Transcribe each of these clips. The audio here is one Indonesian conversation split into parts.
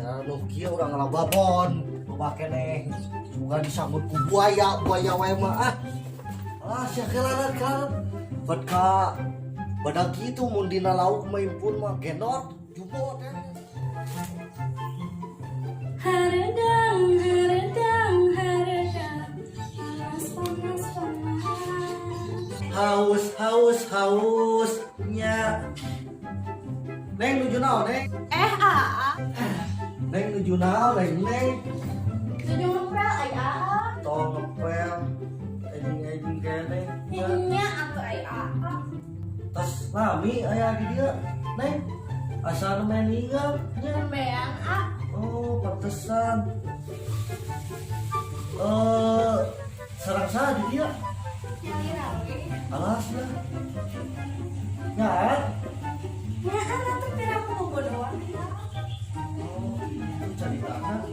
cara nu kieu urang ngalababon pake neh bukan disambut ku buaya wae mah alah sia kelaran ka badak kitu mun dina lauk mah impun mah genot jubot Haredang panas haus nya neng nuju naon neng neng nuju naon neng tujuh ngepel ay tong ngepel eding kene nya atau ay tas lami aya di dia neng asal main ingat nya beang oh pantesan sarang sa di dia alas lah ya anak tuh kira aku mau doang oh itu cari tanah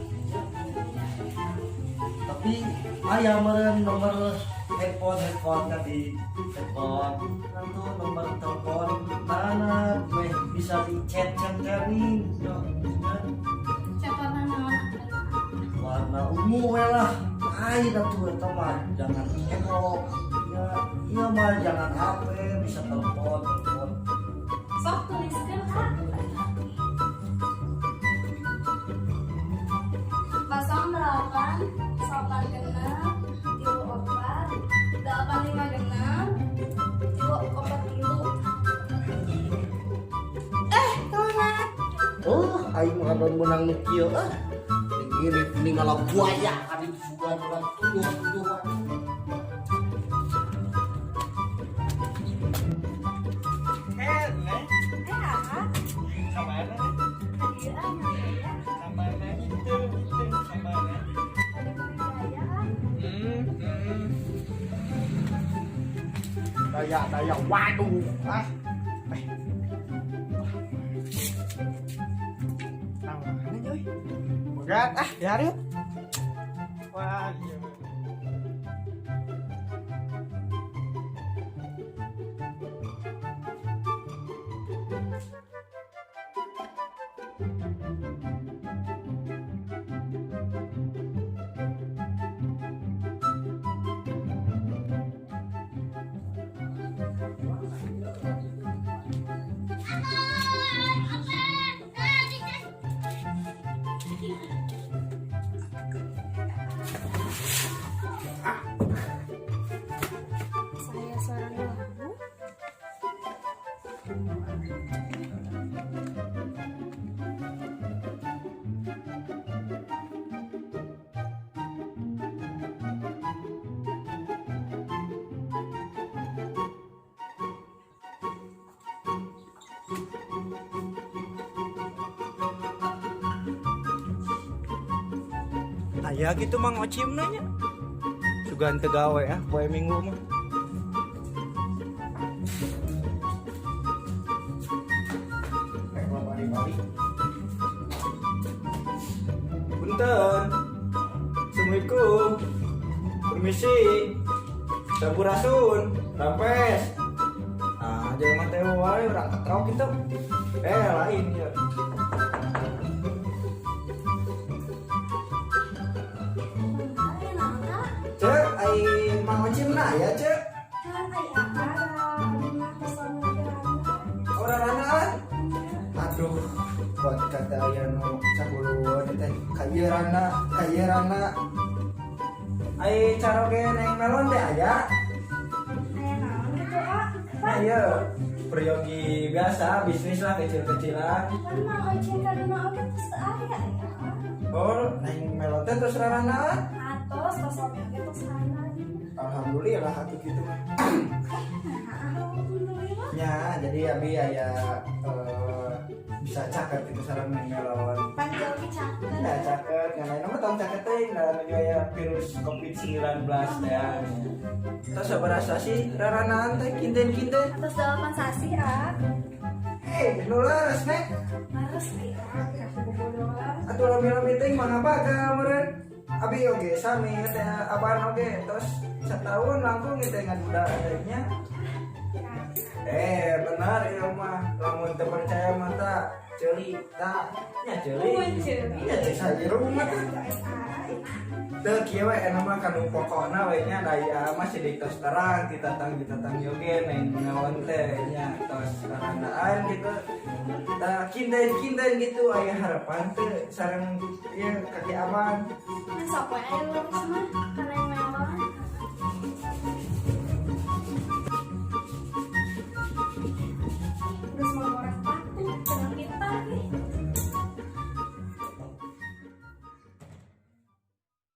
tapi ayah meren nomor handphone kan di handphone kan tuh nomor telepon mana bisa di chat nih siapa nama warna ungu lah air tuh teman jangan heboh ya iya mah jangan HP bisa telepon sok tuliskan pasang 8 sopan genap tilu opat 8 5 genap tilu opat tilu oh aing mah don menang nu kieu ini ngalah buaya ari sugan bulan tujuh daya waduh mana coy begat diharap wah iya saya seorang ibu aya gitu mang ocim nanya sugan tegawe poe minggu mah punten assalamualaikum permisi sampurasun rampes jangan mah teh wae urang katrok kitu lain ya cek ai mang ocim na ya cek orang aduh buat kata aya nu cabuluan teh kayerana ai caroge neng melon teh aya nah iya peryogi biasa bisnis lah kecil-kecilan oh neng melon teh terus rarana alhamdulillah atuh gitu nya jadi abi aya bisa caket itu sareng neng melon ya caket yang lain mah tong caket teh aya virus COVID-19 teh terus sabarasa sih raranaan teh kinten-kinten atas 8 sasi nu laras nek harus atuh lami-lami teh mana baga meureun abi oge sami teh apaan oge terus setahun langsung teh ngaduda adanya Benar ya mah, lamun teu percaya mah tak ceuli tak nya ceuli. Iya cek saja rumah. Teu kieu we anu mah kanu pokona we nya daya mah sidik tos terang ditatang yoge neng ngawan teh nya tos karandaan gitu. Tah kinden gitu aya harapan teh sareng ieu kaki aman. Sok we ayo lurus mah karena yang mewah.